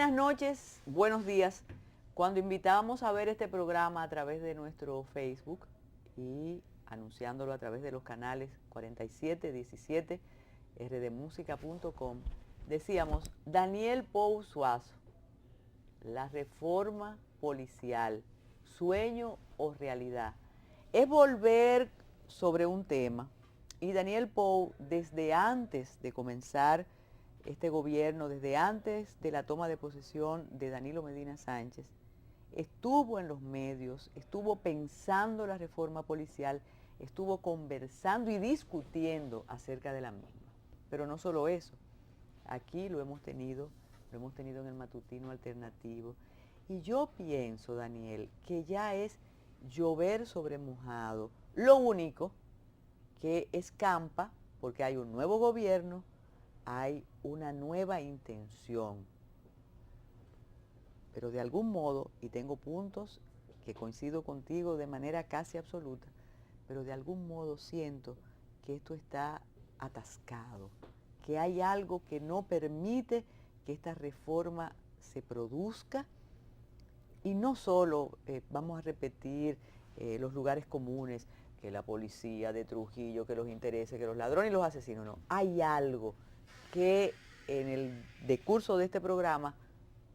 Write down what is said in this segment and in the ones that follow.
Buenas noches, buenos días. Cuando invitábamos a ver este programa a través de nuestro Facebook y anunciándolo a través de los canales 4717 rdmusica.com, decíamos, Daniel Pou Suazo, la reforma policial, sueño o realidad. Es volver sobre un tema, y Daniel Pou, desde antes de comenzar este gobierno, desde antes de la toma de posesión de Danilo Medina Sánchez, estuvo en los medios, estuvo pensando la reforma policial, estuvo conversando y discutiendo acerca de la misma. Pero no solo eso, aquí lo hemos tenido en el matutino alternativo. Y yo pienso, Daniel, que ya es llover sobre mojado. Lo único que escampa, porque hay un nuevo gobierno, hay una nueva intención. Pero de algún modo, y tengo puntos que coincido contigo de manera casi absoluta, pero de algún modo siento que esto está atascado, que hay algo que no permite que esta reforma se produzca. Y no solo vamos a repetir los lugares comunes, que la policía de Trujillo, que los intereses, que los ladrones y los asesinos, no. Hay algo que en el decurso de este programa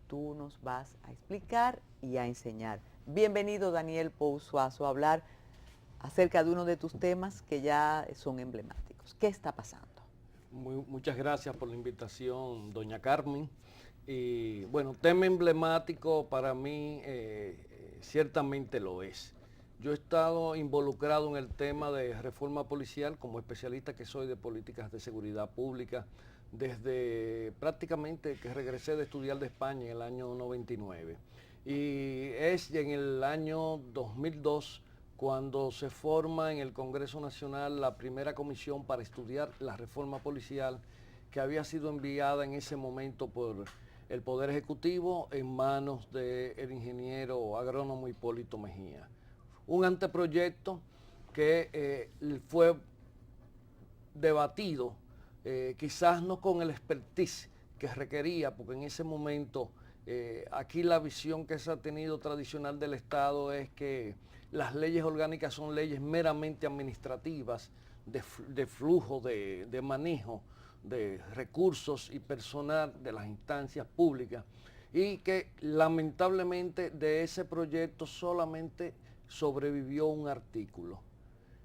tú nos vas a explicar y a enseñar. Bienvenido, Daniel Pou Suazo, a hablar acerca de uno de tus temas que ya son emblemáticos. ¿Qué está pasando? Muchas gracias por la invitación, doña Carmen. Y bueno, tema emblemático para mí ciertamente lo es. Yo he estado involucrado en el tema de reforma policial como especialista que soy de políticas de seguridad pública desde prácticamente que regresé de estudiar de España en el año 99. Y es en el año 2002 cuando se forma en el Congreso Nacional la primera comisión para estudiar la reforma policial que había sido enviada en ese momento por el Poder Ejecutivo en manos del ingeniero agrónomo Hipólito Mejía. Un anteproyecto que fue debatido, quizás no con el expertise que requería, porque en ese momento aquí la visión que se ha tenido tradicional del Estado es que las leyes orgánicas son leyes meramente administrativas, de flujo, de manejo de recursos y personal de las instancias públicas, y que lamentablemente de ese proyecto solamente sobrevivió un artículo,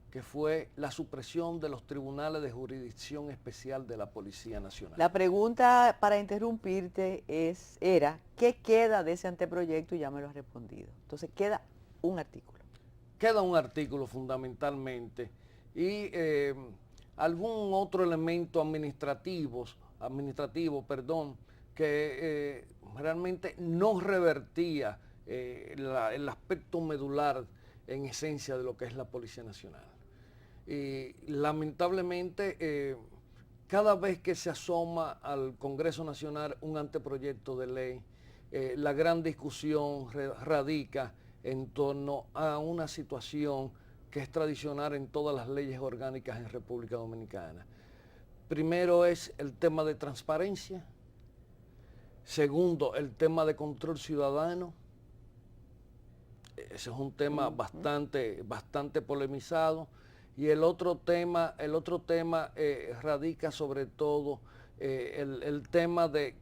que fue la supresión de los tribunales de jurisdicción especial de la Policía Nacional. La pregunta, para interrumpirte, era, ¿qué queda de ese anteproyecto? Y ya me lo has respondido. Entonces, queda un artículo. Queda un artículo fundamentalmente y algún otro elemento administrativo, que realmente no revertía el aspecto medular en esencia de lo que es la Policía Nacional. Y lamentablemente cada vez que se asoma al Congreso Nacional un anteproyecto de ley, la gran discusión radica en torno a una situación que es tradicional en todas las leyes orgánicas en República Dominicana. Primero es el tema de transparencia, segundo el tema de control ciudadano. Ese es un tema bastante polemizado. Y el otro tema radica sobre todo el tema de,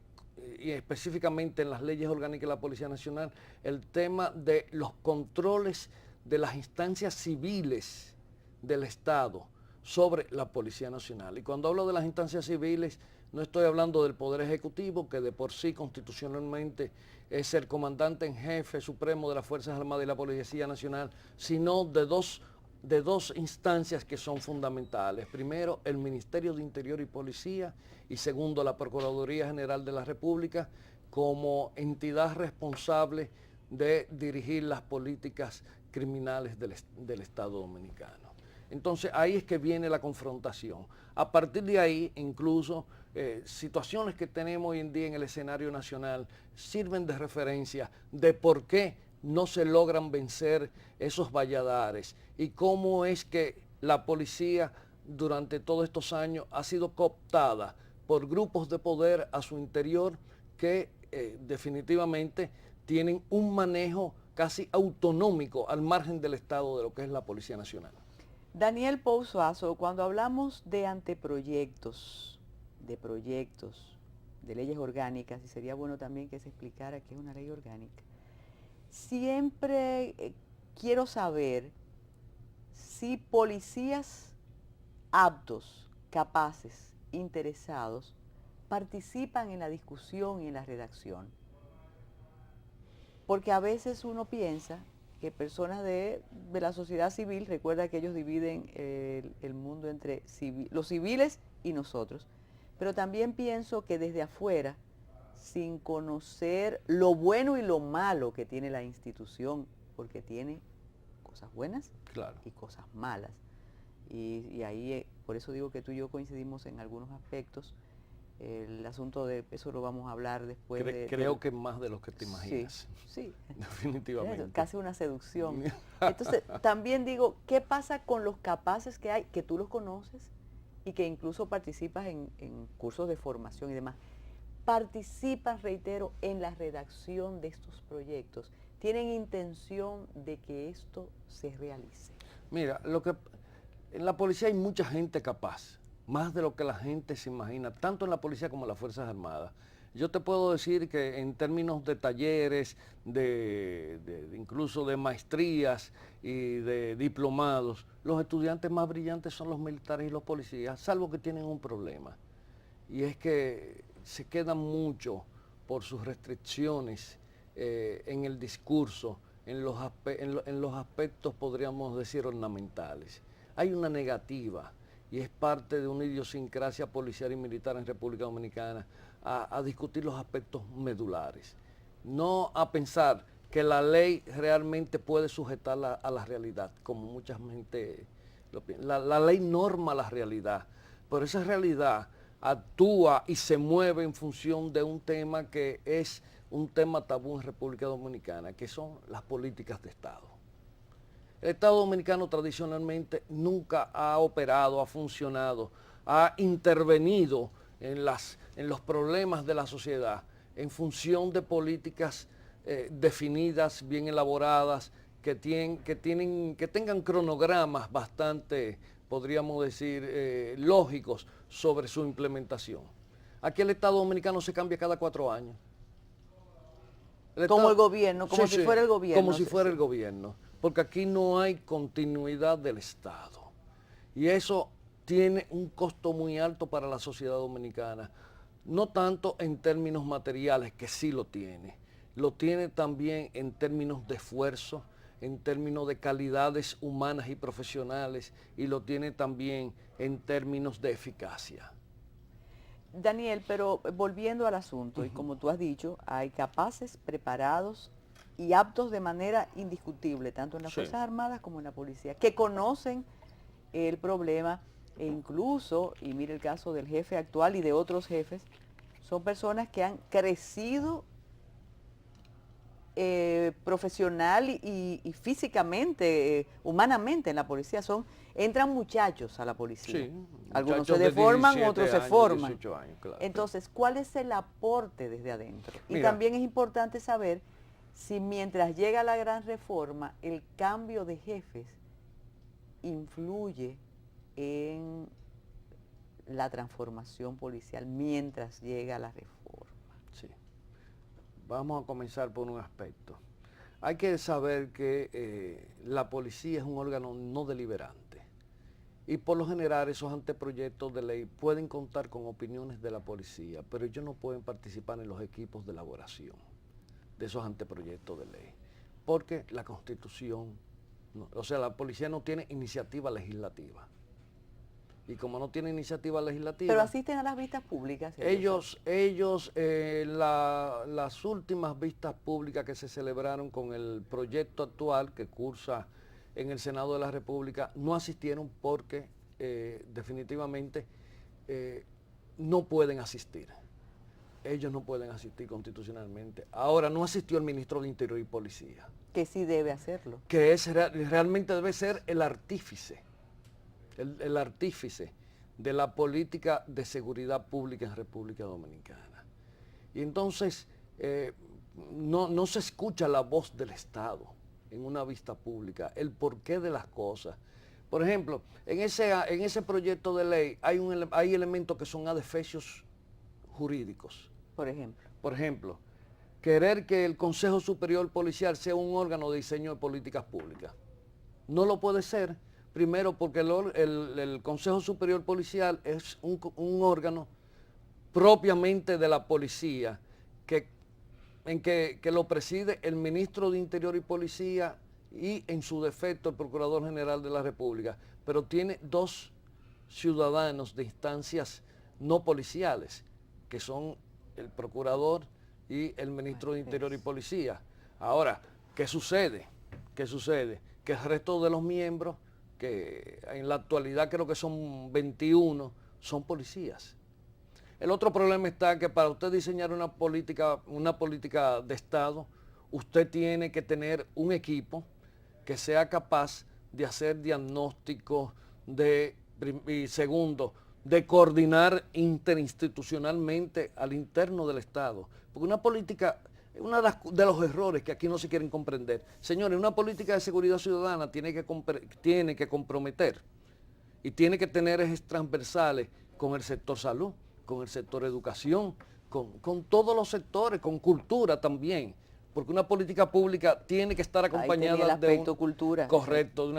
y específicamente en las leyes orgánicas de la Policía Nacional, el tema de los controles de las instancias civiles del Estado sobre la Policía Nacional. Y cuando hablo de las instancias civiles, no estoy hablando del Poder Ejecutivo, que de por sí constitucionalmente es el comandante en jefe supremo de las Fuerzas Armadas y la Policía Nacional, sino de dos instancias que son fundamentales. Primero, el Ministerio de Interior y Policía, y segundo, la Procuraduría General de la República, como entidad responsable de dirigir las políticas criminales del Estado Dominicano. Entonces ahí es que viene la confrontación. A partir de ahí, incluso situaciones que tenemos hoy en día en el escenario nacional sirven de referencia de por qué no se logran vencer esos valladares y cómo es que la policía durante todos estos años ha sido cooptada por grupos de poder a su interior que definitivamente tienen un manejo casi autonómico al margen del Estado de lo que es la Policía Nacional. Daniel Pousuazo, cuando hablamos de anteproyectos, de leyes orgánicas, y sería bueno también que se explicara qué es una ley orgánica, siempre quiero saber si policías aptos, capaces, interesados, participan en la discusión y en la redacción. Porque a veces uno piensa que personas de la sociedad civil, recuerda que ellos dividen el mundo entre los civiles y nosotros, pero también pienso que desde afuera, sin conocer lo bueno y lo malo que tiene la institución, porque tiene cosas buenas y cosas malas. Y ahí, por eso digo que tú y yo coincidimos en algunos aspectos. El asunto de eso lo vamos a hablar después. Creo que más de lo que te imaginas. Sí, definitivamente. Casi una seducción. Entonces, también digo, ¿qué pasa con los capaces que hay, que tú los conoces y que incluso participas en cursos de formación y demás? Participan, reitero, en la redacción de estos proyectos. ¿Tienen intención de que esto se realice? Mira, en la policía hay mucha gente capaz, más de lo que la gente se imagina, tanto en la policía como en las Fuerzas Armadas. Yo te puedo decir que en términos de talleres, incluso de maestrías y de diplomados, los estudiantes más brillantes son los militares y los policías, salvo que tienen un problema. Y es que se quedan mucho por sus restricciones en el discurso, en los aspectos, podríamos decir, ornamentales. Hay una negativa, y es parte de una idiosincrasia policial y militar en República Dominicana, a discutir los aspectos medulares. No a pensar que la ley realmente puede sujetarla a la realidad, como mucha gente lo piensa. La ley norma la realidad, pero esa realidad actúa y se mueve en función de un tema que es un tema tabú en República Dominicana, que son las políticas de Estado. El Estado dominicano tradicionalmente nunca ha operado, ha funcionado, ha intervenido en los problemas de la sociedad en función de políticas definidas, bien elaboradas, que tengan cronogramas bastante, podríamos decir, lógicos sobre su implementación. Aquí el Estado dominicano se cambia cada 4 años. Como el gobierno, como si fuera el gobierno. Como si fuera el gobierno, porque aquí no hay continuidad del Estado. Y eso tiene un costo muy alto para la sociedad dominicana, no tanto en términos materiales, que sí lo tiene también en términos de esfuerzo, en términos de calidades humanas y profesionales, y lo tiene también en términos de eficacia. Daniel, pero volviendo al asunto, y como tú has dicho, hay capaces, preparados y aptos de manera indiscutible, tanto en las Fuerzas Armadas como en la policía, que conocen el problema e incluso, y mire el caso del jefe actual y de otros jefes, son personas que han crecido profesional y físicamente, humanamente en la policía. Entran muchachos a la policía. Sí, algunos se deforman, 17 otros se años, forman. 18 años, claro. Entonces, ¿cuál es el aporte desde adentro? Y Mira, también es importante saber si mientras llega la gran reforma, el cambio de jefes influye en la transformación policial mientras llega la reforma. Sí. Vamos a comenzar por un aspecto. Hay que saber que la policía es un órgano no deliberante y por lo general esos anteproyectos de ley pueden contar con opiniones de la policía, pero ellos no pueden participar en los equipos de elaboración de esos anteproyectos de ley, porque la Constitución, la policía no tiene iniciativa legislativa. Y como no tiene iniciativa legislativa... Pero asisten a las vistas públicas. Las últimas vistas públicas que se celebraron con el proyecto actual que cursa en el Senado de la República, no asistieron porque definitivamente no pueden asistir. Ellos no pueden asistir constitucionalmente. Ahora, no asistió el ministro de Interior y Policía. Que sí debe hacerlo. Que realmente debe ser el artífice. El artífice de la política de seguridad pública en República Dominicana. Y entonces no se escucha la voz del Estado en una vista pública, el porqué de las cosas. Por ejemplo, en ese proyecto de ley hay elementos que son adefesios jurídicos. Por ejemplo, querer que el Consejo Superior Policial sea un órgano de diseño de políticas públicas. No lo puede ser, primero porque el Consejo Superior Policial es un órgano propiamente de la policía, que lo preside el ministro de Interior y Policía y en su defecto el Procurador General de la República, pero tiene dos ciudadanos de instancias no policiales, que son el Procurador y el Ministro de Interior y Policía. Ahora, ¿qué sucede? ¿Qué sucede? Que el resto de los miembros, que en la actualidad creo que son 21, son policías. El otro problema está que para usted diseñar una política de Estado, usted tiene que tener un equipo que sea capaz de hacer diagnósticos, y segundo, de coordinar interinstitucionalmente al interno del Estado. Porque una política, uno de los errores que aquí no se quieren comprender, señores, una política de seguridad ciudadana tiene que comprometer y tiene que tener ejes transversales con el sector salud, con el sector educación, con todos los sectores, con cultura también, porque una política pública tiene que estar acompañada de un cultura. Correcto.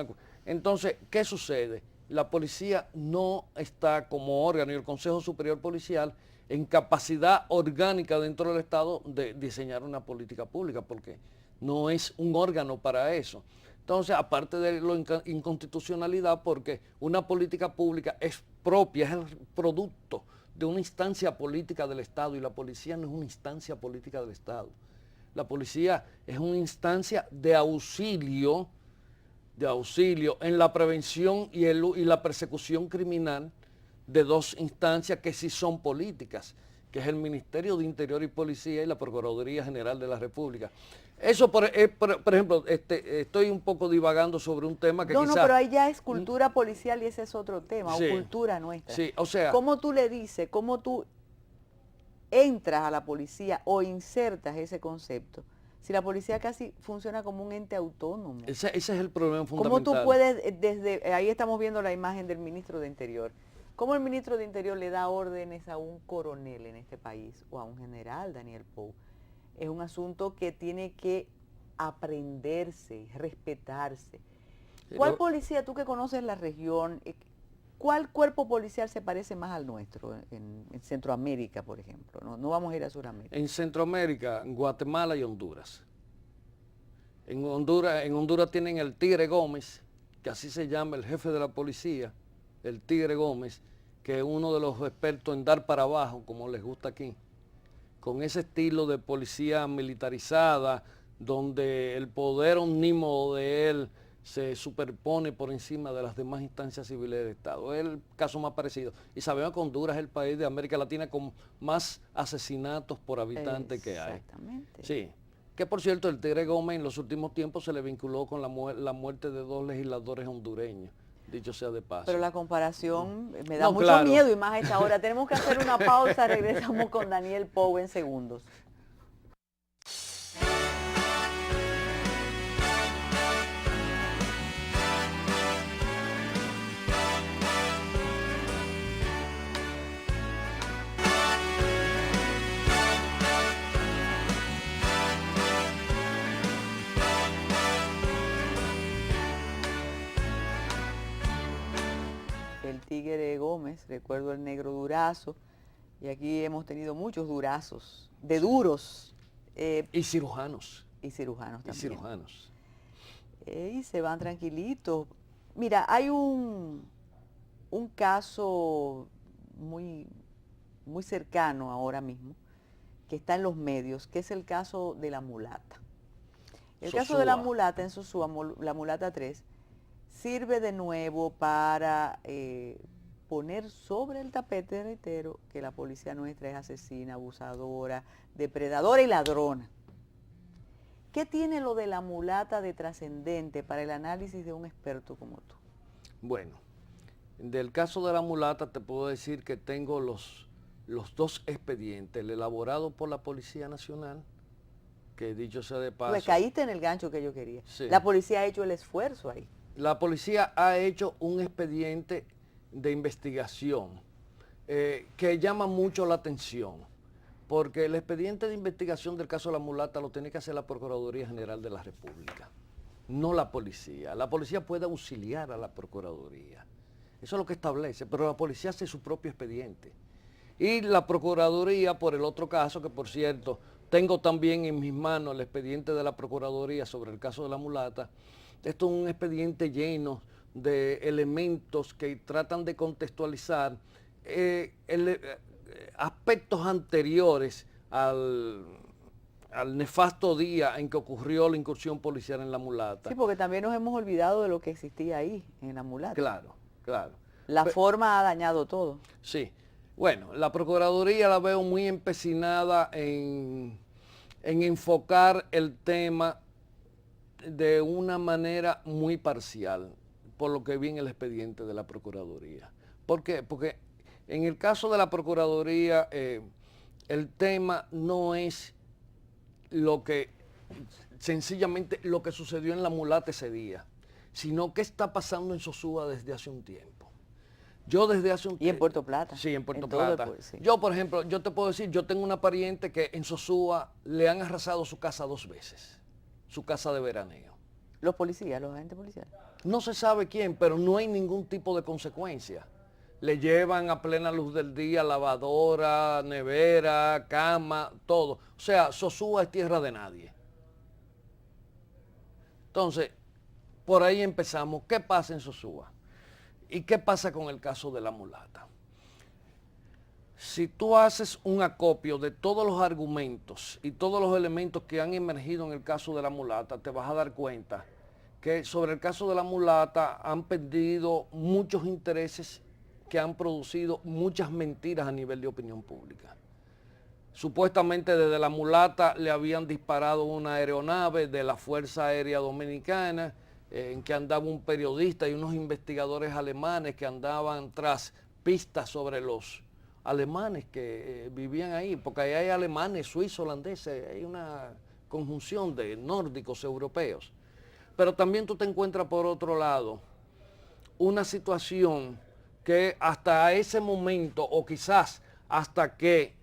Entonces, ¿qué sucede? La policía no está como órgano y el Consejo Superior Policial en capacidad orgánica dentro del Estado de diseñar una política pública, porque no es un órgano para eso. Entonces, aparte de la inconstitucionalidad, porque una política pública es propia, es el producto de una instancia política del Estado, y la policía no es una instancia política del Estado. La policía es una instancia de auxilio en la prevención y la persecución criminal de dos instancias que sí son políticas, que es el Ministerio de Interior y Policía y la Procuraduría General de la República. Eso, por ejemplo, estoy un poco divagando sobre un tema que No, pero ahí ya es cultura policial y ese es otro tema, sí, o cultura nuestra. Sí, o sea... ¿Cómo tú le dices, cómo tú entras a la policía o insertas ese concepto? Si la policía casi funciona como un ente autónomo. Ese es el problema fundamental. ¿Cómo tú puedes, ahí estamos viendo la imagen del ministro de Interior, cómo el ministro de Interior le da órdenes a un coronel en este país o a un general, Daniel Pou? Es un asunto que tiene que aprenderse, respetarse. ¿Cuál policía, tú que conoces la región, cuál cuerpo policial se parece más al nuestro en Centroamérica, por ejemplo? No vamos a ir a Sudamérica. En Centroamérica, Guatemala y Honduras. En Honduras tienen el Tigre Gómez, que así se llama el jefe de la policía, el Tigre Gómez, que es uno de los expertos en dar para abajo, como les gusta aquí, con ese estilo de policía militarizada, donde el poder omnímodo de él se superpone por encima de las demás instancias civiles del Estado. Es el caso más parecido. Y sabemos que Honduras es el país de América Latina con más asesinatos por habitante que hay. Exactamente. Sí. Que por cierto, el Tigre Gómez en los últimos tiempos se le vinculó con la muerte de 2 legisladores hondureños, dicho sea de paso. Pero la comparación me da mucho miedo, y más a esta hora. Tenemos que hacer una pausa, regresamos con Daniel Pou en segundos. El Tigre Gómez, recuerdo el negro Durazo, y aquí hemos tenido muchos durazos, de duros. Y cirujanos. Y cirujanos también. Y cirujanos. Y se van tranquilitos. Mira, hay un caso muy cercano ahora mismo, que está en los medios, que es el caso de la mulata. El caso de la mulata en Sosúa, la mulata 3, sirve de nuevo para poner sobre el tapete, reitero, que la policía nuestra es asesina, abusadora, depredadora y ladrona. ¿Qué tiene lo de la mulata de trascendente para el análisis de un experto como tú? Bueno, del caso de la mulata te puedo decir que tengo los dos expedientes, el elaborado por la Policía Nacional, que dicho sea de paso... Pues caíste en el gancho que yo quería. Sí. La policía ha hecho el esfuerzo ahí. La policía ha hecho un expediente de investigación que llama mucho la atención, porque el expediente de investigación del caso de la mulata lo tiene que hacer la Procuraduría General de la República, no la policía. La policía puede auxiliar a la Procuraduría, eso es lo que establece, pero la policía hace su propio expediente. Y la Procuraduría, por el otro caso, que por cierto, tengo también en mis manos el expediente de la Procuraduría sobre el caso de la mulata. Esto es un expediente lleno de elementos que tratan de contextualizar aspectos anteriores al nefasto día en que ocurrió la incursión policial en la mulata. Sí, porque también nos hemos olvidado de lo que existía ahí, en la mulata. Claro, claro. La forma ha dañado todo. Sí. Bueno, la Procuraduría la veo muy empecinada en enfocar el tema de una manera muy parcial, por lo que vi en el expediente de la Procuraduría. ¿Por qué? Porque en el caso de la Procuraduría, el tema no es sencillamente lo que sucedió en la mulata ese día, sino qué está pasando en Sosúa desde hace un tiempo. Yo desde hace un tiempo... ¿Y en Puerto Plata? Sí, en Puerto Plata. Sí. Yo, por ejemplo, yo te puedo decir, yo tengo una pariente que en Sosúa le han arrasado su casa 2 veces, su casa de veraneo. ¿Los policías, los agentes policiales? No se sabe quién, pero no hay ningún tipo de consecuencia. Le llevan a plena luz del día lavadora, nevera, cama, todo. O sea, Sosúa es tierra de nadie. Entonces, por ahí empezamos. ¿Qué pasa en Sosúa? ¿Y qué pasa con el caso de la mulata? Si tú haces un acopio de todos los argumentos y todos los elementos que han emergido en el caso de la mulata, te vas a dar cuenta que sobre el caso de la mulata han perdido muchos intereses que han producido muchas mentiras a nivel de opinión pública. Supuestamente desde la mulata le habían disparado una aeronave de la Fuerza Aérea Dominicana, en que andaba un periodista y unos investigadores alemanes que andaban tras pistas sobre los alemanes que vivían ahí, porque ahí hay alemanes, suizos, holandeses, hay una conjunción de nórdicos europeos. Pero también tú te encuentras por otro lado una situación que hasta ese momento, o quizás hasta que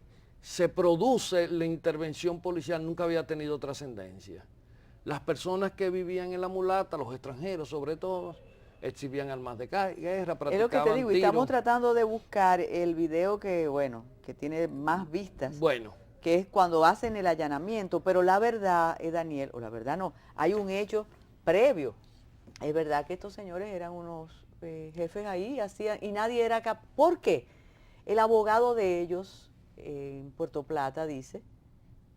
se produce la intervención policial, nunca había tenido trascendencia. Las personas que vivían en la mulata, los extranjeros sobre todo, exhibían armas de guerra, practicaban es lo que te digo, y tiros. estamos tratando de buscar el video que, bueno, que tiene más vistas. Bueno. Que es cuando hacen el allanamiento, pero la verdad, Daniel, o la verdad no, hay un hecho previo. Es verdad que estos señores eran unos jefes ahí, hacían, y nadie era capaz. ¿Por qué? El abogado de ellos en Puerto Plata dice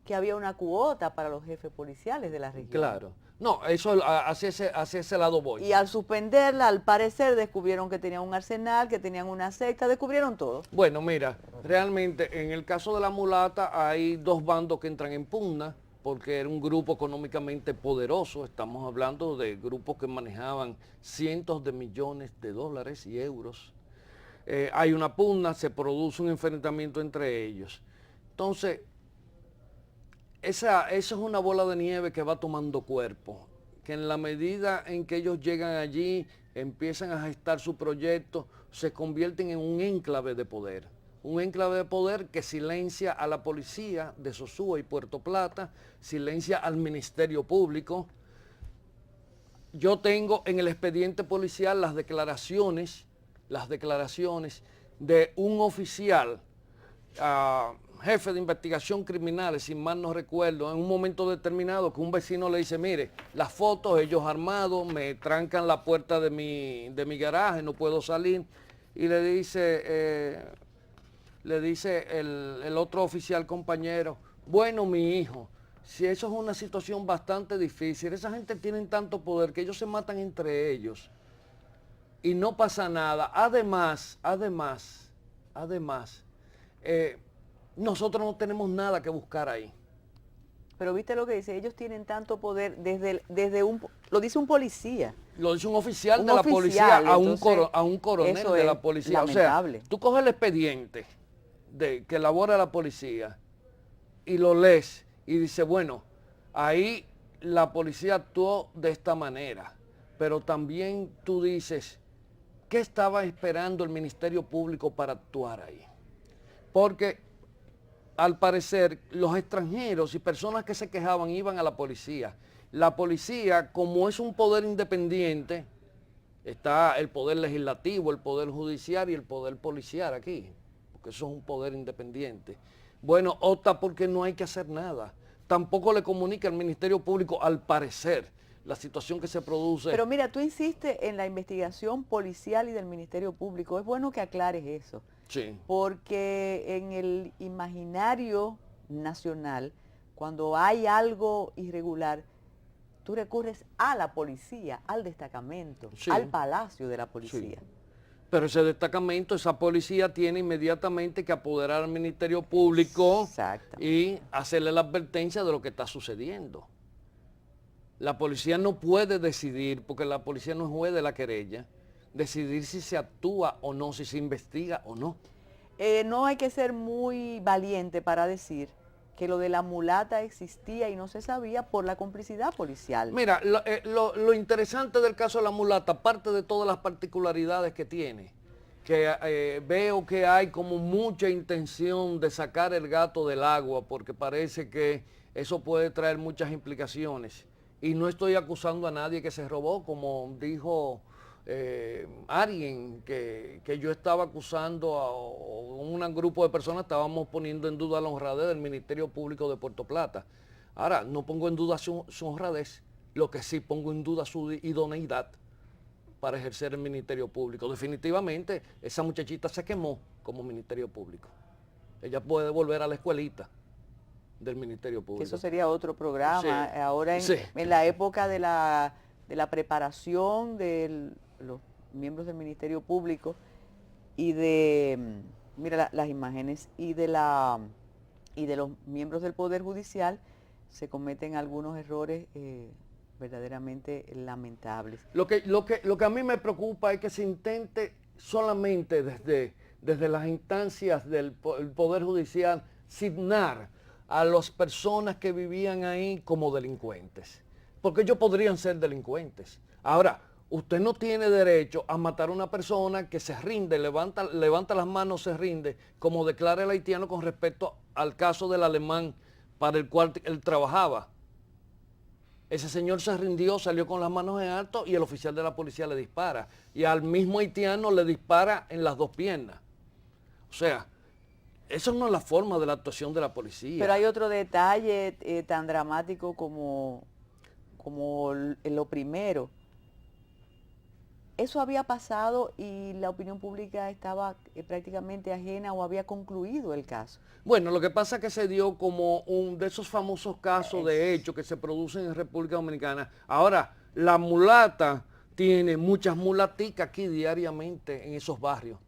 que había una cuota para los jefes policiales de la región. Claro. No, eso hacia ese lado voy. Y al suspenderla, al parecer, descubrieron que tenían un arsenal, que tenían una secta, descubrieron todo. Bueno, mira, realmente en el caso de la mulata hay 2 bandos que entran en pugna, porque era un grupo económicamente poderoso. Estamos hablando de grupos que manejaban cientos de millones de dólares y euros. Hay una pugna, se produce un enfrentamiento entre ellos. Entonces, esa es una bola de nieve que va tomando cuerpo, que en la medida en que ellos llegan allí, empiezan a gestar su proyecto, se convierten en un enclave de poder. Un enclave de poder que silencia a la policía de Sosúa y Puerto Plata, silencia al Ministerio Público. Yo tengo en el expediente policial las declaraciones de un oficial, jefe de investigación criminales, si mal no recuerdo, en un momento determinado que un vecino le dice, mire, las fotos, ellos armados, me trancan la puerta de mi garaje, no puedo salir, y le dice el otro oficial compañero, bueno, mi hijo, si eso es una situación bastante difícil, esa gente tiene tanto poder que ellos se matan entre ellos y no pasa nada. Además, nosotros no tenemos nada que buscar ahí. Pero viste lo que dice, ellos tienen tanto poder lo dice un policía. Lo dice un oficial de la policía a un coronel de la policía. Lamentable. O sea, tú coges el expediente que elabora la policía y lo lees y dice, bueno, ahí la policía actuó de esta manera, pero también tú dices, ¿qué estaba esperando el Ministerio Público para actuar ahí? Porque al parecer los extranjeros y personas que se quejaban iban a la policía. La policía, como es un poder independiente, está el poder legislativo, el poder judicial y el poder policial aquí, porque eso es un poder independiente. Bueno, opta porque no hay que hacer nada. Tampoco le comunica al Ministerio Público, al parecer, la situación que se produce. Pero mira, tú insistes en la investigación policial y del Ministerio Público. Es bueno que aclares eso. Sí. Porque en el imaginario nacional, cuando hay algo irregular, tú recurres a la policía, al destacamento, Sí. al palacio de la policía. Sí. Pero ese destacamento, esa policía tiene inmediatamente que apoderar al Ministerio Público. Exacto. Y hacerle la advertencia de lo que está sucediendo. La policía no puede decidir, porque la policía no es juez de la querella, decidir si se actúa o no, si se investiga o no. No hay que ser muy valiente para decir que lo de la mulata existía y no se sabía por la complicidad policial. Mira, lo interesante del caso de la mulata, aparte de todas las particularidades que tiene, que veo que hay como mucha intención de sacar el gato del agua, porque parece que eso puede traer muchas implicaciones. Y no estoy acusando a nadie que se robó, como dijo alguien que yo estaba acusando o un grupo de personas estábamos poniendo en duda la honradez del Ministerio Público de Puerto Plata. Ahora, no pongo en duda su honradez, lo que sí pongo en duda su idoneidad para ejercer el Ministerio Público. Definitivamente, esa muchachita se quemó como Ministerio Público. Ella puede volver a la escuelita del Ministerio Público. Que eso sería otro programa. Sí. Ahora en la época de la preparación de los miembros del Ministerio Público y de, mira las imágenes, y de los miembros del Poder Judicial, se cometen algunos errores verdaderamente lamentables. Lo que a mí me preocupa es que se intente solamente desde las instancias del Poder Judicial signar a las personas que vivían ahí como delincuentes, porque ellos podrían ser delincuentes. Ahora, usted no tiene derecho a matar a una persona que se rinde, levanta las manos, se rinde, como declara el haitiano con respecto al caso del alemán para el cual él trabajaba. Ese señor se rindió, salió con las manos en alto y el oficial de la policía le dispara. Y al mismo haitiano le dispara en las dos piernas. O sea, eso no es la forma de la actuación de la policía. Pero hay otro detalle tan dramático como lo primero. Eso había pasado y la opinión pública estaba prácticamente ajena o había concluido el caso. Bueno, lo que pasa es que se dio como un de esos famosos casos de hecho que se producen en República Dominicana. Ahora, la mulata tiene muchas mulaticas aquí diariamente en esos barrios.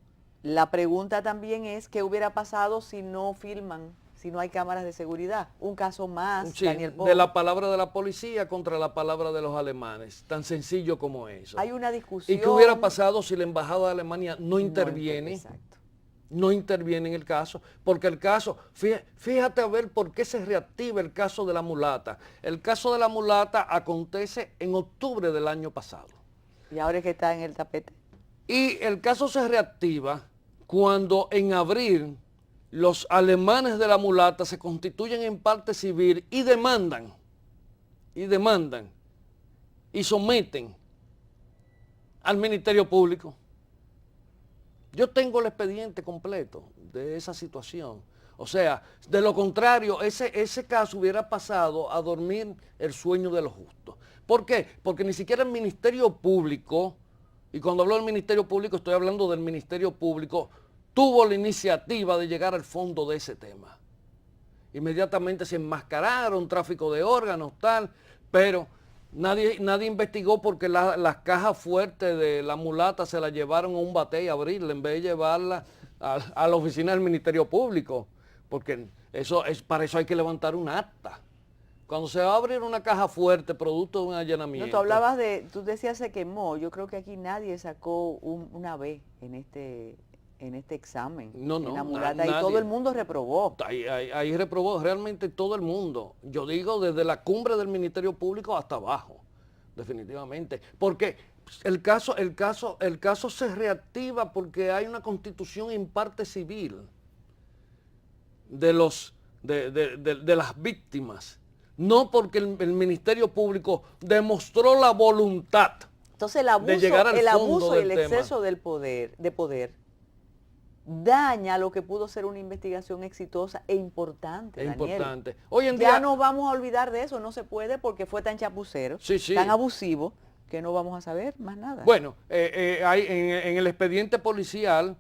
La pregunta también es qué hubiera pasado si no filman, si no hay cámaras de seguridad. Un caso más, Sí, Daniel Pozo. de la palabra de la policía contra la palabra de los alemanes, tan sencillo como eso. Hay una discusión. ¿Y qué hubiera pasado si la embajada de Alemania no interviene? Exacto. No interviene en el caso, porque el caso, fíjate a ver por qué se reactiva el caso de la mulata. El caso de la mulata acontece en octubre del año pasado. Y ahora es que está en el tapete. Y el caso se reactiva cuando en abril los alemanes de la mulata se constituyen en parte civil y demandan y someten al Ministerio Público. Yo tengo el expediente completo de esa situación. O sea, de lo contrario, ese caso hubiera pasado a dormir el sueño de los justos. ¿Por qué? Porque ni siquiera el Ministerio Público, y cuando hablo del Ministerio Público estoy hablando del Ministerio Público, tuvo la iniciativa de llegar al fondo de ese tema. Inmediatamente se enmascararon, tráfico de órganos, tal, pero nadie investigó porque las cajas fuertes de la mulata se las llevaron a un bate y abrirla en vez de llevarla a la oficina del Ministerio Público, porque para eso hay que levantar un acta. Cuando se va a abrir una caja fuerte producto de un allanamiento. No, tú hablabas tú decías se quemó. Yo creo que aquí nadie sacó una B en en este examen. No, en no, la mulata, y nadie. todo el mundo reprobó. Ahí reprobó realmente todo el mundo. Yo digo desde la cumbre del Ministerio Público hasta abajo, definitivamente. Porque el caso se reactiva porque hay una constitución en parte civil de las víctimas. No porque el Ministerio Público demostró la voluntad. Entonces de llegar al el fondo abuso y el del exceso tema. de poder daña lo que pudo ser una investigación exitosa e importante, Es Daniel. importante. Hoy en Ya día no vamos a olvidar de eso, no se puede porque fue tan chapucero, Sí, sí. tan abusivo, que no vamos a saber más nada. Bueno, hay en el expediente policial,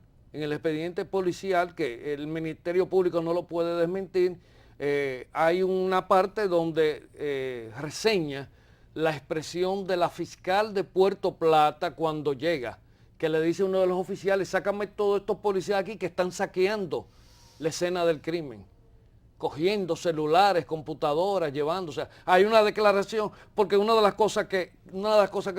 que el Ministerio Público no lo puede desmentir, hay una parte donde reseña la expresión de la fiscal de Puerto Plata cuando llega, que le dice a uno de los oficiales: sácame todos estos policías aquí que están saqueando la escena del crimen, cogiendo celulares, computadoras, llevándose. Hay una declaración, porque una de las cosas que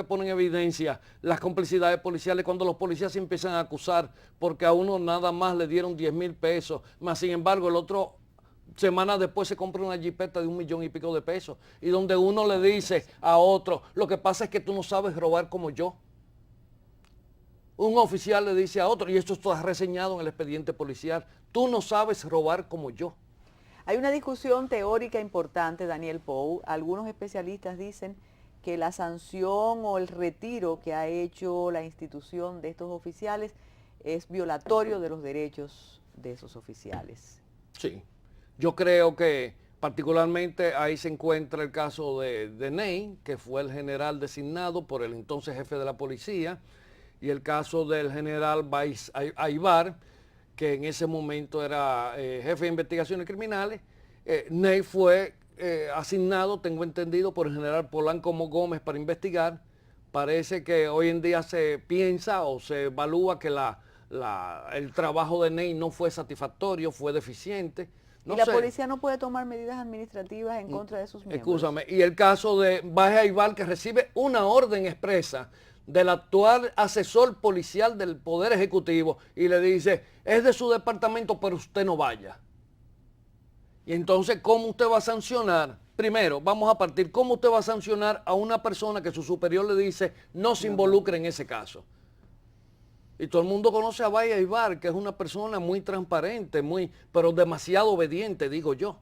ponen en evidencia las complicidades policiales, cuando los policías se empiezan a acusar porque a uno nada más le dieron 10,000 pesos, más sin embargo el otro semanas después se compra una jipeta de 1 millón y pico de pesos, y donde uno le dice a otro: lo que pasa es que tú no sabes robar como yo. Un oficial le dice a otro, y esto está reseñado en el expediente policial: tú no sabes robar como yo. Hay una discusión teórica importante, Daniel Pou. Algunos especialistas dicen que la sanción o el retiro que ha hecho la institución de estos oficiales es violatorio de los derechos de esos oficiales. Sí, yo creo que particularmente ahí se encuentra el caso de Ney, que fue el general designado por el entonces jefe de la policía, y el caso del general Aybar, que en ese momento era jefe de investigaciones criminales. Ney fue asignado, tengo entendido, por el general Polanco Gómez para investigar. Parece que hoy en día se piensa o se evalúa que el trabajo de Ney no fue satisfactorio, fue deficiente. No, ¿y la policía no puede tomar medidas administrativas en contra de sus miembros? Escúchame, y el caso de Baje Aybar, que recibe una orden expresa del actual asesor policial del Poder Ejecutivo y le dice: es de su departamento, pero usted no vaya. Y entonces, ¿cómo usted va a sancionar? Primero, vamos a partir, ¿cómo usted va a sancionar a una persona que su superior le dice no se involucre en ese caso? Y todo el mundo conoce a Baje Aybar, que es una persona muy transparente, pero demasiado obediente, digo yo.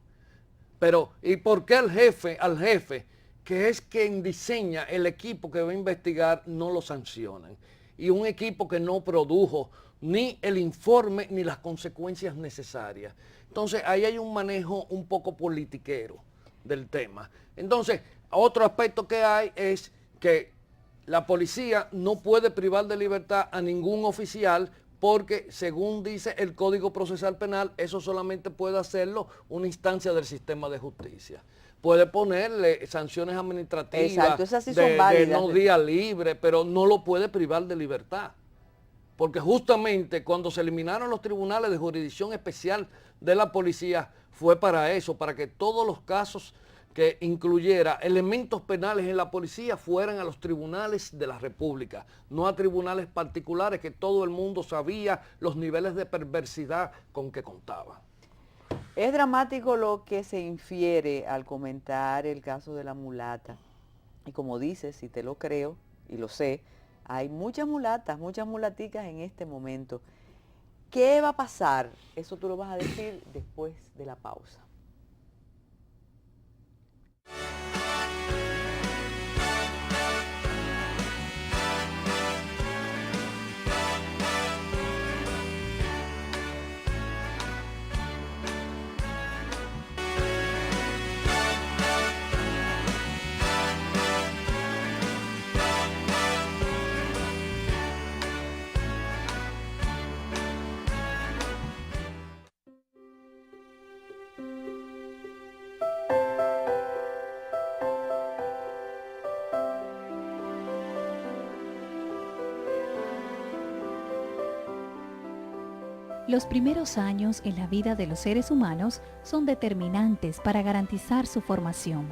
Pero, ¿y por qué al jefe, que es quien diseña el equipo que va a investigar, no lo sancionan? Y un equipo que no produjo ni el informe ni las consecuencias necesarias. Entonces, ahí hay un manejo un poco politiquero del tema. Entonces, otro aspecto que hay es que la policía no puede privar de libertad a ningún oficial porque, según dice el Código Procesal Penal, eso solamente puede hacerlo una instancia del sistema de justicia. Puede ponerle sanciones administrativas. Exacto, esas sí son válidas. De no día libre, pero no lo puede privar de libertad. Porque justamente cuando se eliminaron los tribunales de jurisdicción especial de la policía, fue para eso, para que todos los casos que incluyera elementos penales en la policía fueran a los tribunales de la República, no a tribunales particulares que todo el mundo sabía los niveles de perversidad con que contaban. Es dramático lo que se infiere al comentar el caso de la mulata. Y como dices, si te lo creo, y lo sé, hay muchas mulatas, muchas mulaticas en este momento. ¿Qué va a pasar? Eso tú lo vas a decir después de la pausa. Los primeros años en la vida de los seres humanos son determinantes para garantizar su formación,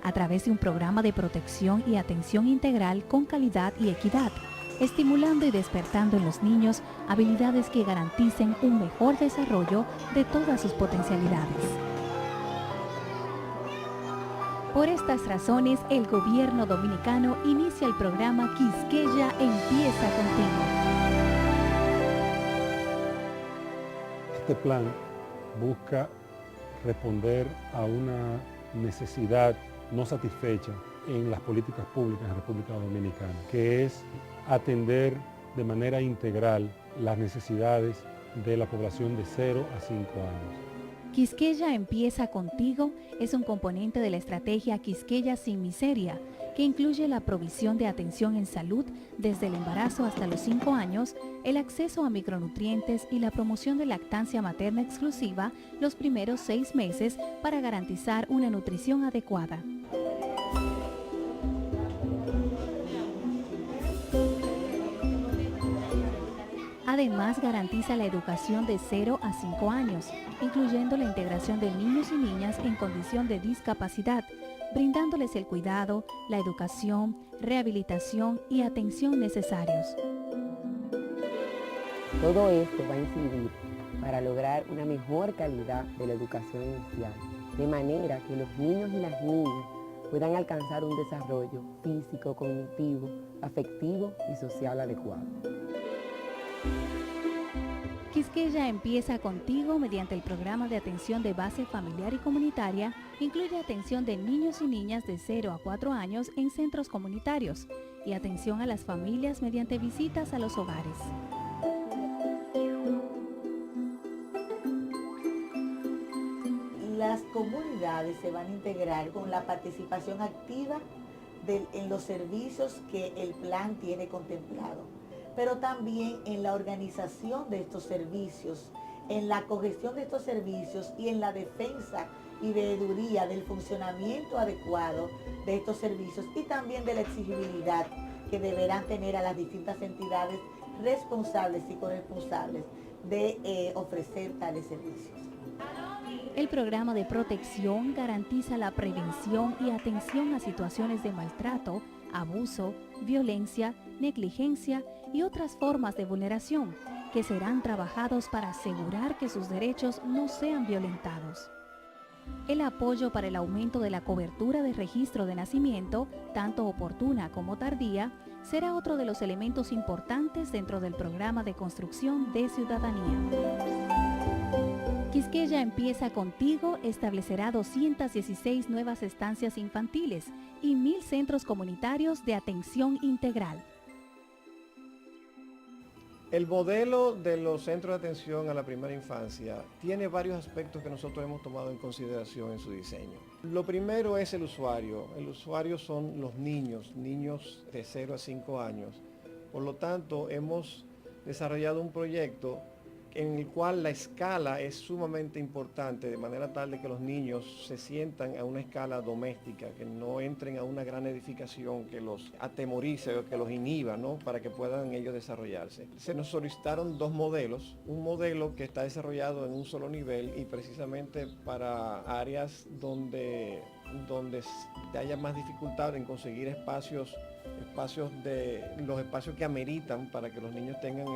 a través de un programa de protección y atención integral con calidad y equidad, estimulando y despertando en los niños habilidades que garanticen un mejor desarrollo de todas sus potencialidades. Por estas razones, el gobierno dominicano inicia el programa Quisqueya Empieza Contigo. Este plan busca responder a una necesidad no satisfecha en las políticas públicas en República Dominicana, que es atender de manera integral las necesidades de la población de 0 a 5 años. Quisqueya Empieza Contigo es un componente de la estrategia Quisqueya Sin Miseria, que incluye la provisión de atención en salud desde el embarazo hasta los 5 años, el acceso a micronutrientes y la promoción de lactancia materna exclusiva los primeros 6 meses para garantizar una nutrición adecuada. Además, garantiza la educación de 0 a 5 años, incluyendo la integración de niños y niñas en condición de discapacidad, brindándoles el cuidado, la educación, rehabilitación y atención necesarios. Todo esto va a incidir para lograr una mejor calidad de la educación inicial, de manera que los niños y las niñas puedan alcanzar un desarrollo físico, cognitivo, afectivo y social adecuado. Quisqueya Empieza Contigo mediante el programa de atención de base familiar y comunitaria incluye atención de niños y niñas de 0 a 4 años en centros comunitarios y atención a las familias mediante visitas a los hogares. Las comunidades se van a integrar con la participación activa en los servicios que el plan tiene contemplado, pero también en la organización de estos servicios, en la cogestión de estos servicios y en la defensa y veeduría del funcionamiento adecuado de estos servicios y también de la exigibilidad que deberán tener a las distintas entidades responsables y corresponsables de ofrecer tales servicios. El programa de protección garantiza la prevención y atención a situaciones de maltrato, abuso, violencia, negligencia y otras formas de vulneración que serán trabajados para asegurar que sus derechos no sean violentados. El apoyo para el aumento de la cobertura de registro de nacimiento, tanto oportuna como tardía, será otro de los elementos importantes dentro del programa de construcción de ciudadanía. Quisqueya Empieza Contigo establecerá 216 nuevas estancias infantiles y 1.000 centros comunitarios de atención integral. El modelo de los centros de atención a la primera infancia tiene varios aspectos que nosotros hemos tomado en consideración en su diseño. Lo primero es el usuario. El usuario son los niños de 0 a 5 años. Por lo tanto, hemos desarrollado un proyecto en el cual la escala es sumamente importante, de manera tal de que los niños se sientan a una escala doméstica, que no entren a una gran edificación que los atemorice o que los inhiba, ¿no?, para que puedan ellos desarrollarse. Se nos solicitaron 2 modelos, un modelo que está desarrollado en un solo nivel y precisamente para áreas donde haya más dificultad en conseguir espacios los espacios que ameritan para que los niños tengan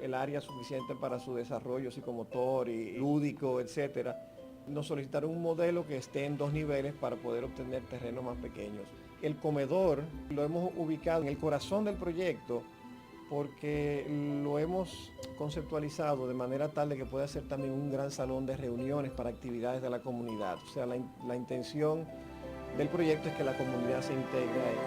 el área suficiente para su desarrollo psicomotor y lúdico, etcétera. Nos solicitaron un modelo que esté en 2 niveles para poder obtener terrenos más pequeños. El comedor lo hemos ubicado en el corazón del proyecto porque lo hemos conceptualizado de manera tal de que pueda ser también un gran salón de reuniones para actividades de la comunidad. O sea, la intención del proyecto es que la comunidad se integre ahí.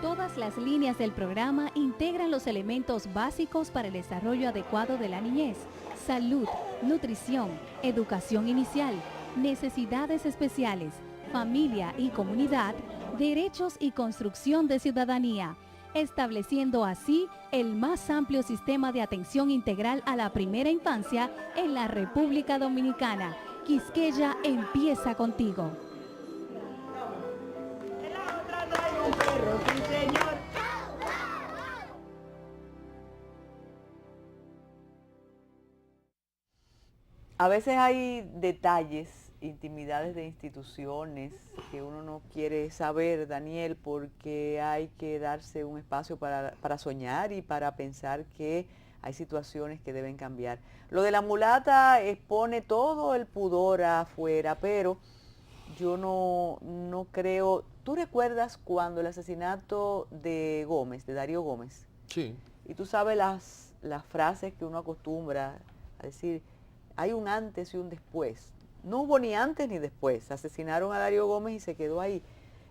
Todas las líneas del programa integran los elementos básicos para el desarrollo adecuado de la niñez: salud, nutrición, educación inicial, necesidades especiales, familia y comunidad, derechos y construcción de ciudadanía, estableciendo así el más amplio sistema de atención integral a la primera infancia en la República Dominicana. Quisqueya Empieza Contigo. A veces hay detalles intimidades de instituciones que uno no quiere saber, Daniel, porque hay que darse un espacio para soñar y para pensar que hay situaciones que deben cambiar. Lo de la mulata expone todo el pudor afuera, pero yo no creo. ¿Tú recuerdas cuando el asesinato de Gómez, de Darío Gómez? Sí. Y tú sabes las frases que uno acostumbra a decir, hay un antes y un después. No hubo ni antes ni después. Asesinaron a Darío Gómez y se quedó ahí.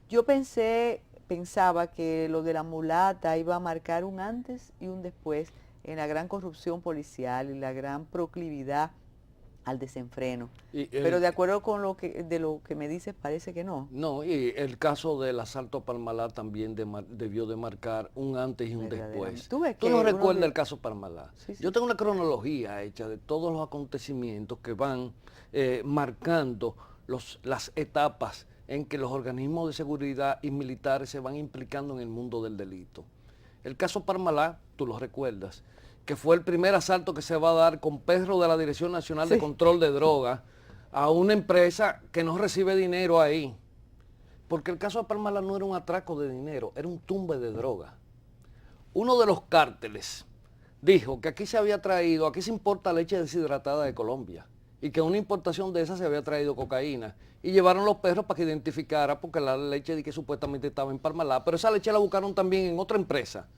Yo pensaba que lo de la mulata iba a marcar un antes y un después en la gran corrupción policial y la gran proclividad al desenfreno. Pero de acuerdo con lo que me dices, parece que no. No, y el caso del asalto a Parmalá también debió de marcar un antes y un después. ¿Tú no recuerdas el caso Parmalá? Sí, sí. Yo tengo una cronología hecha de todos los acontecimientos que van marcando las etapas en que los organismos de seguridad y militares se van implicando en el mundo del delito. El caso Parmalá, tú lo recuerdas, que fue el primer asalto que se va a dar con perro de la Dirección Nacional de Control de Drogas a una empresa que no recibe dinero ahí. Porque el caso de Parmalá no era un atraco de dinero, era un tumbe de droga. Uno de los cárteles dijo que aquí se importa leche deshidratada de Colombia y que una importación de esa se había traído cocaína. Y llevaron los perros para que identificara, porque la leche que supuestamente estaba en Parmalá, pero esa leche la buscaron también en otra empresa.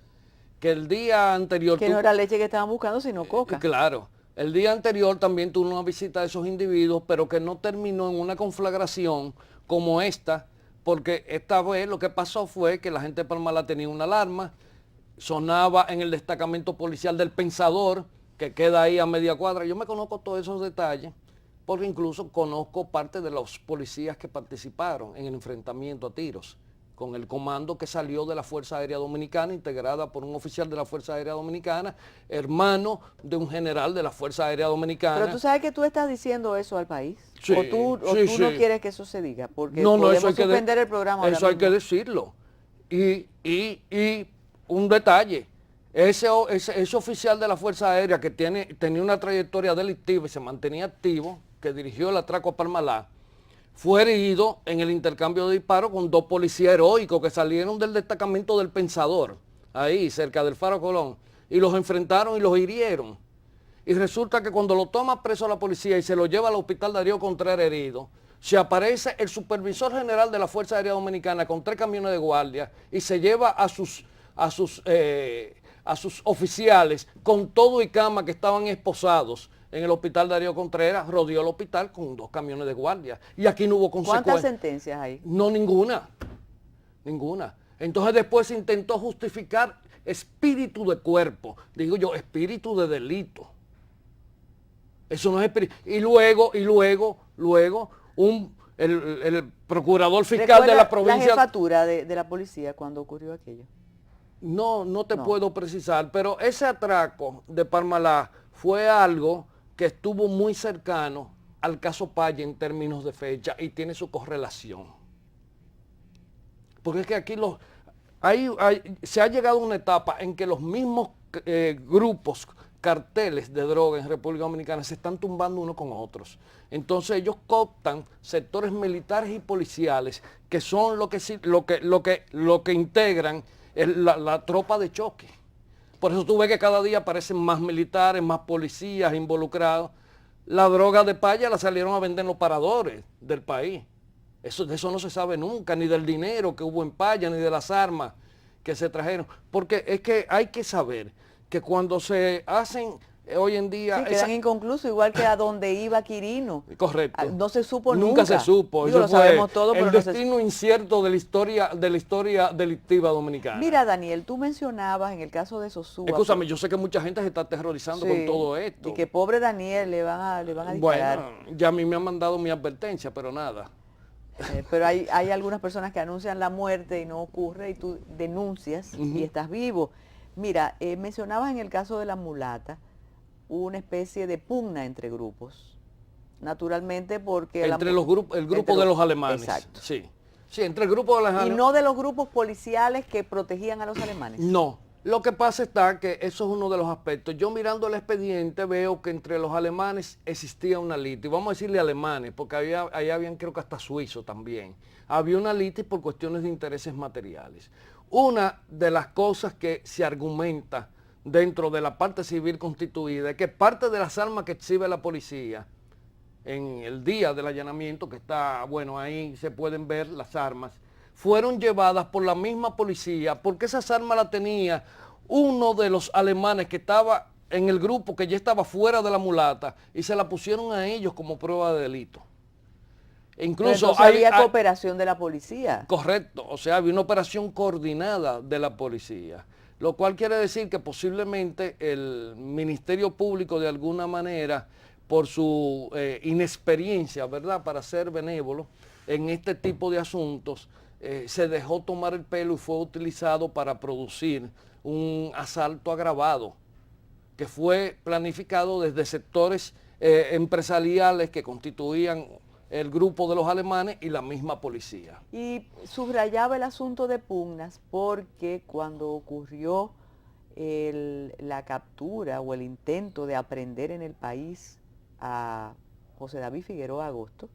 Que el día anterior... Que no era leche que estaban buscando, sino coca. Claro. El día anterior también tuvo una visita de esos individuos, pero que no terminó en una conflagración como esta, porque esta vez lo que pasó fue que la gente de Parmalá tenía una alarma, sonaba en el destacamento policial del Pensador, que queda ahí a media cuadra. Yo me conozco todos esos detalles, porque incluso conozco parte de los policías que participaron en el enfrentamiento a tiros, con el comando que salió de la Fuerza Aérea Dominicana, integrada por un oficial de la Fuerza Aérea Dominicana, hermano de un general de la Fuerza Aérea Dominicana. Pero tú sabes que tú estás diciendo eso al país. Sí, o tú no quieres que eso se diga, porque no, podemos eso hay suspender el programa. Eso hay que decirlo. Y un detalle, ese oficial de la Fuerza Aérea que tenía una trayectoria delictiva y se mantenía activo, que dirigió el atraco a Parmalá, fue herido en el intercambio de disparos con dos policías heroicos que salieron del destacamento del Pensador, ahí cerca del Faro Colón, y los enfrentaron y los hirieron. Y resulta que cuando lo toma preso la policía y se lo lleva al hospital Darío Contreras herido, se aparece el supervisor general de la Fuerza Aérea Dominicana con 3 camiones de guardia y se lleva a sus oficiales con todo y cama que estaban esposados en el hospital Darío Contreras, rodeó el hospital con 2 camiones de guardia. Y aquí no hubo consecuencias. ¿Cuántas sentencias hay? No, ninguna. Entonces después se intentó justificar espíritu de cuerpo. Digo yo, espíritu de delito. Eso no es espíritu. Y luego el procurador fiscal de la provincia... ¿La jefatura de la policía cuando ocurrió aquello? No te puedo precisar, pero ese atraco de Parmalá fue algo que estuvo muy cercano al caso Paya en términos de fecha y tiene su correlación. Porque es que aquí se ha llegado a una etapa en que los mismos grupos, carteles de droga en República Dominicana se están tumbando unos con otros. Entonces ellos cooptan sectores militares y policiales que son lo que integran la tropa de choque. Por eso tú ves que cada día aparecen más militares, más policías involucrados. La droga de Paya la salieron a vender en los paradores del país. De eso no se sabe nunca, ni del dinero que hubo en Paya, ni de las armas que se trajeron. Porque es que hay que saber que cuando se hacen hoy en día... Sí, quedan inconclusos, igual que a donde iba Quirino. Correcto. No se supo nunca. Nunca se supo. Digo, lo sabemos todo, pero el destino incierto de la historia delictiva dominicana. Mira, Daniel, tú mencionabas en el caso de Sosúa... Escúchame, yo sé que mucha gente se está aterrorizando con todo esto. Y que pobre Daniel le van a disparar. Bueno, ya a mí me han mandado mi advertencia, pero nada. Pero hay algunas personas que anuncian la muerte y no ocurre y tú denuncias y estás vivo. Mira, mencionabas en el caso de la mulata una especie de pugna entre grupos. Naturalmente porque... el grupo de los alemanes. Exacto. Sí, entre el grupo de los alemanes. ¿Y no de los grupos policiales que protegían a los alemanes? No, Lo que pasa está que eso es uno de los aspectos. Yo mirando el expediente veo que entre los alemanes existía una litis, vamos a decirle alemanes, porque ahí habían creo que hasta suizos también. Había una litis por cuestiones de intereses materiales. Una de las cosas que se argumenta dentro de la parte civil constituida es que parte de las armas que exhibe la policía en el día del allanamiento, que está, bueno, ahí se pueden ver las armas, fueron llevadas por la misma policía, porque esas armas las tenía uno de los alemanes que estaba en el grupo, que ya estaba fuera de la mulata, y se la pusieron a ellos como prueba de delito. Incluso había cooperación de la policía. Correcto, o sea, había una operación coordinada de la policía, lo cual quiere decir que posiblemente el Ministerio Público de alguna manera, por su inexperiencia, ¿verdad?, para ser benévolo en este tipo de asuntos, se dejó tomar el pelo y fue utilizado para producir un asalto agravado que fue planificado desde sectores empresariales que constituían el grupo de los alemanes y la misma policía. Y subrayaba el asunto de pugnas porque cuando ocurrió la captura o el intento de aprehender en el país a José David Figueroa Agosto,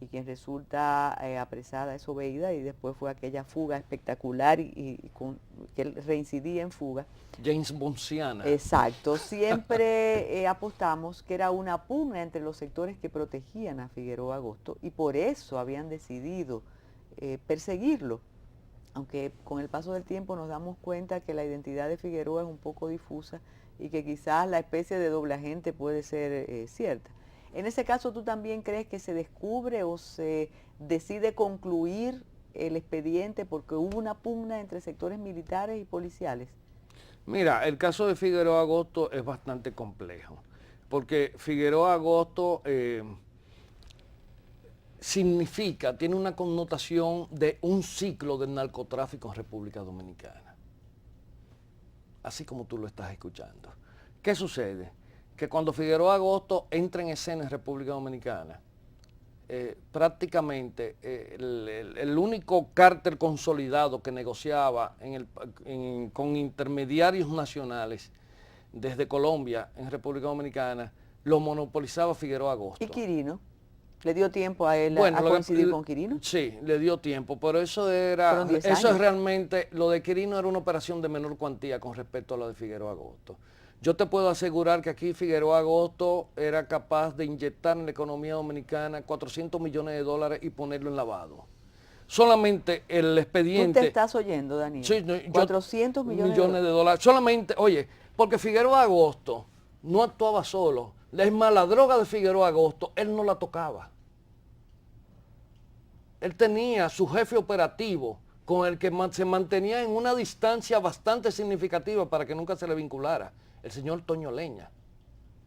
y quien resulta apresada es Obeida, y después fue aquella fuga espectacular que él reincidía en fuga. James Bonciana. Exacto, siempre apostamos que era una pugna entre los sectores que protegían a Figueroa Agosto y por eso habían decidido perseguirlo, aunque con el paso del tiempo nos damos cuenta que la identidad de Figueroa es un poco difusa y que quizás la especie de doble agente puede ser cierta. En ese caso, ¿tú también crees que se descubre o se decide concluir el expediente porque hubo una pugna entre sectores militares y policiales? Mira, el caso de Figueroa Agosto es bastante complejo, porque Figueroa Agosto tiene una connotación de un ciclo del narcotráfico en República Dominicana, así como tú lo estás escuchando. ¿Qué sucede? Que cuando Figueroa Agosto entra en escena en República Dominicana, prácticamente el único cártel consolidado que negociaba con intermediarios nacionales desde Colombia en República Dominicana, lo monopolizaba Figueroa Agosto. ¿Y Quirino? ¿Le dio tiempo a él a coincidir con Quirino? Sí, le dio tiempo, pero eso es realmente, lo de Quirino era una operación de menor cuantía con respecto a lo de Figueroa Agosto. Yo te puedo asegurar que aquí Figueroa Agosto era capaz de inyectar en la economía dominicana 400 millones de dólares y ponerlo en lavado. Solamente el expediente... ¿Tú te estás oyendo, Daniel? Sí, 400 millones de dólares. Solamente, oye, porque Figueroa Agosto no actuaba solo. Es más, la droga de Figueroa Agosto, él no la tocaba. Él tenía su jefe operativo con el que se mantenía en una distancia bastante significativa para que nunca se le vinculara. El señor Toño Leña,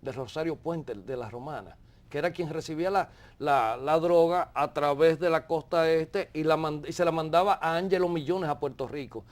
de Rosario Puente, de La Romana, que era quien recibía la droga a través de la costa este y se la mandaba a Ángelo Millones a Puerto Rico.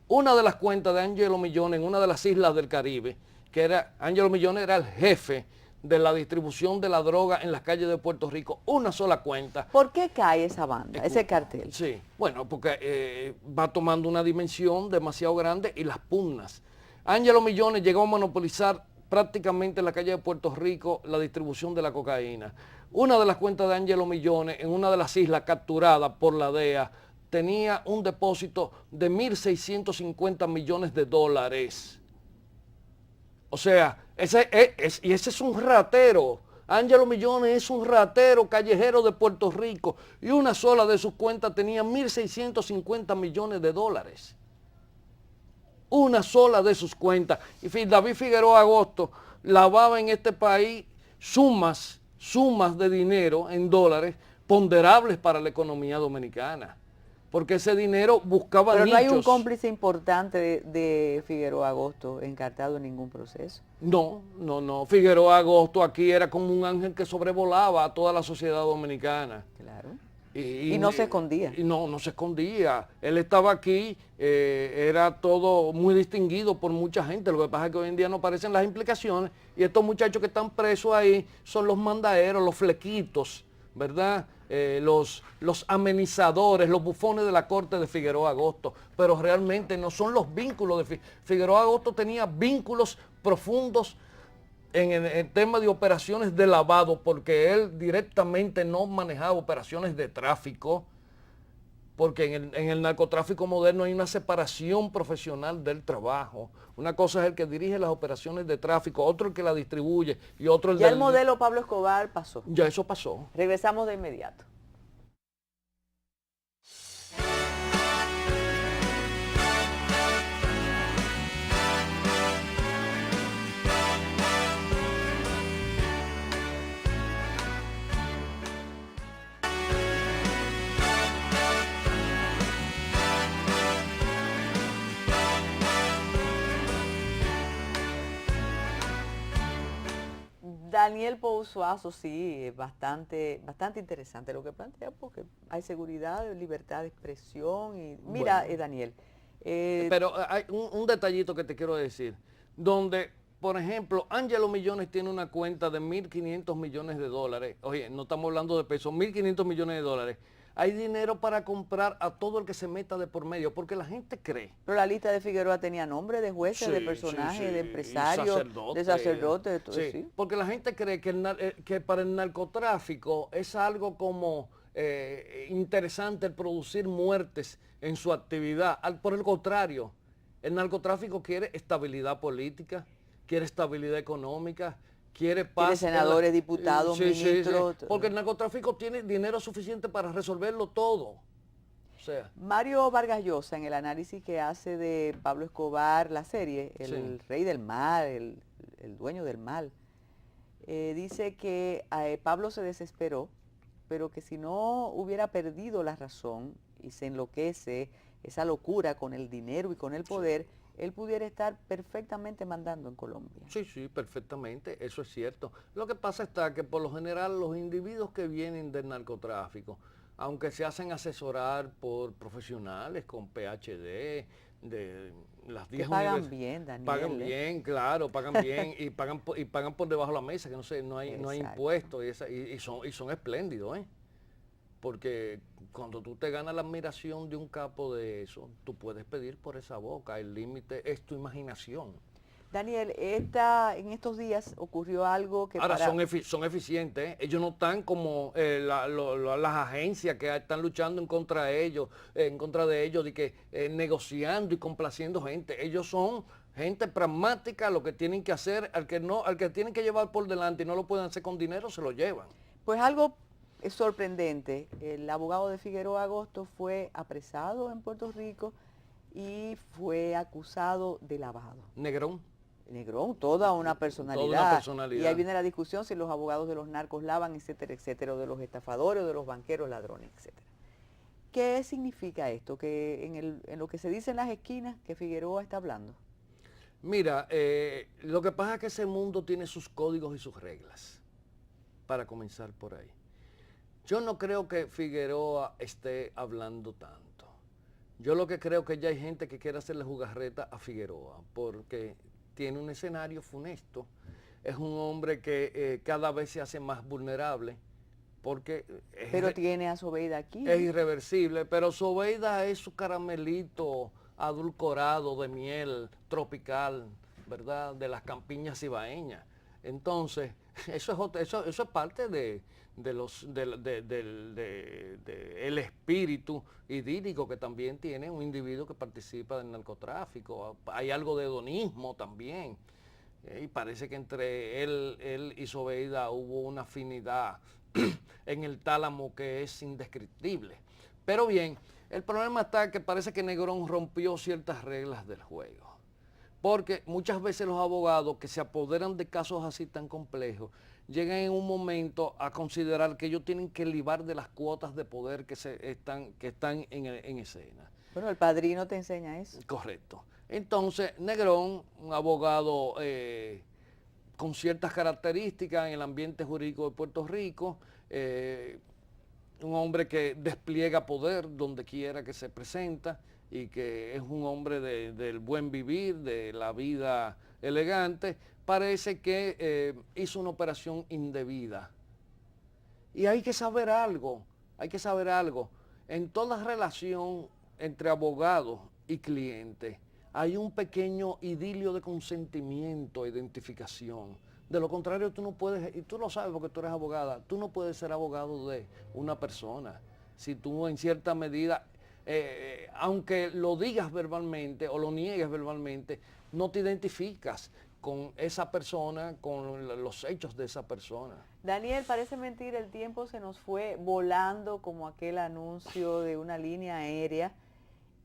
Una de las cuentas de Ángelo Millones en una de las islas del Caribe, que era, Ángelo Millones era el jefe de la distribución de la droga en las calles de Puerto Rico, una sola cuenta. ¿Por qué cae esa banda, ese cartel? Sí, bueno, porque va tomando una dimensión demasiado grande y las pugnas. Ángelo Millones llegó a monopolizar prácticamente en la calle de Puerto Rico la distribución de la cocaína. Una de las cuentas de Ángelo Millones en una de las islas capturadas por la DEA tenía un depósito de 1.650 millones de dólares. O sea, ese es un ratero. Ángelo Millones es un ratero callejero de Puerto Rico y una sola de sus cuentas tenía 1.650 millones de dólares. Una sola de sus cuentas. Y David Figueroa Agosto lavaba en este país sumas de dinero en dólares ponderables para la economía dominicana. Porque ese dinero buscaba nichos. Pero no hay un cómplice importante de Figueroa Agosto encartado en ningún proceso. No. Figueroa Agosto aquí era como un ángel que sobrevolaba a toda la sociedad dominicana. Claro. Y no se escondía. Y no se escondía. Él estaba aquí, era todo muy distinguido por mucha gente. Lo que pasa es que hoy en día no aparecen las implicaciones y estos muchachos que están presos ahí son los mandaderos, los flequitos, ¿verdad? los amenizadores, los bufones de la corte de Figueroa Agosto, pero realmente no son los vínculos de Figueroa Agosto. Tenía vínculos profundos en el tema de operaciones de lavado, porque él directamente no manejaba operaciones de tráfico, porque en el narcotráfico moderno hay una separación profesional del trabajo. Una cosa es el que dirige las operaciones de tráfico, otro el que la distribuye y otro el Ya el modelo Pablo Escobar pasó. Ya eso pasó. Regresamos de inmediato. Daniel Pousuazo, sí, bastante interesante lo que plantea, porque hay seguridad, libertad de expresión. Y mira, Bueno, Daniel. Pero hay un detallito que te quiero decir, donde, por ejemplo, Angelo Millones tiene una cuenta de 1.500 millones de dólares. Oye, no estamos hablando de pesos, 1.500 millones de dólares. Hay dinero para comprar a todo el que se meta de por medio, porque la gente cree. Pero la lista de Figueroa tenía nombre de jueces, de personajes, de empresarios, de sacerdotes, de todo eso. Sí, porque la gente cree que para el narcotráfico es algo como interesante el producir muertes en su actividad. Por el contrario, el narcotráfico quiere estabilidad política, quiere estabilidad económica, quiere paz. Tiene senadores, diputados, ministros. Sí, porque el narcotráfico tiene dinero suficiente para resolverlo todo. O sea, Mario Vargas Llosa, en el análisis que hace de Pablo Escobar, la serie, el rey del mal, el dueño del mal, dice que Pablo se desesperó, pero que si no hubiera perdido la razón y se enloquece, esa locura con el dinero y con el poder, él pudiera estar perfectamente mandando en Colombia. Sí, perfectamente, eso es cierto. Lo que pasa está que por lo general los individuos que vienen del narcotráfico, aunque se hacen asesorar por profesionales con PhD, de las 10 que pagan bien, Daniel. Pagan bien, claro, pagan bien y pagan por debajo de la mesa, que no hay impuestos y son espléndidos, ¿eh? Porque cuando tú te ganas la admiración de un capo de eso, tú puedes pedir por esa boca. El límite es tu imaginación. Daniel, en estos días ocurrió algo que ahora son eficientes, ¿eh? Ellos no están como las agencias que están luchando en contra de ellos, de que negociando y complaciendo gente. Ellos son gente pragmática, lo que tienen que hacer, al que tienen que llevar por delante y no lo pueden hacer con dinero, se lo llevan. Pues algo es sorprendente. El abogado de Figueroa Agosto fue apresado en Puerto Rico y fue acusado de lavado. Negrón, toda una personalidad. Toda una personalidad. Y ahí viene la discusión si los abogados de los narcos lavan, etcétera, etcétera, o de los estafadores, o de los banqueros ladrones, etcétera. ¿Qué significa esto? Que en lo que se dice en las esquinas, que Figueroa está hablando. Mira, lo que pasa es que ese mundo tiene sus códigos y sus reglas, para comenzar por ahí. Yo no creo que Figueroa esté hablando tanto. Yo lo que creo que ya hay gente que quiere hacerle jugarreta a Figueroa, porque tiene un escenario funesto. Es un hombre que cada vez se hace más vulnerable, porque... Pero tiene a Zobeida aquí. Es irreversible, pero Zobeida es su caramelito adulcorado de miel tropical, ¿verdad? De las campiñas cibaeñas. Entonces, eso es parte el espíritu idílico que también tiene un individuo que participa del narcotráfico. Hay algo de hedonismo también. Y parece que entre él y Zobeida hubo una afinidad en el tálamo que es indescriptible. Pero bien, el problema está que parece que Negrón rompió ciertas reglas del juego. Porque muchas veces los abogados que se apoderan de casos así tan complejos llegan en un momento a considerar que ellos tienen que libar de las cuotas de poder que están en escena. Bueno, el padrino te enseña eso. Correcto. Entonces, Negrón, un abogado con ciertas características en el ambiente jurídico de Puerto Rico, un hombre que despliega poder donde quiera que se presenta y que es un hombre del buen vivir, de la vida elegante, parece que hizo una operación indebida. Y hay que saber algo, hay que saber algo. En toda relación entre abogado y cliente hay un pequeño idilio de consentimiento, identificación. De lo contrario, tú no puedes, y tú lo sabes porque tú eres abogada, tú no puedes ser abogado de una persona. Si tú en cierta medida, aunque lo digas verbalmente o lo niegues verbalmente, no te identificas con esa persona, con los hechos de esa persona. Daniel, parece mentira, el tiempo se nos fue volando como aquel anuncio de una línea aérea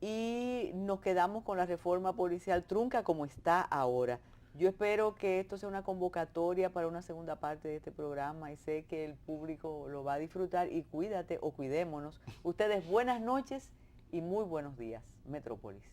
y nos quedamos con la reforma policial trunca como está ahora. Yo espero que esto sea una convocatoria para una segunda parte de este programa y sé que el público lo va a disfrutar y cuídate o cuidémonos. Ustedes buenas noches y muy buenos días, Metrópolis.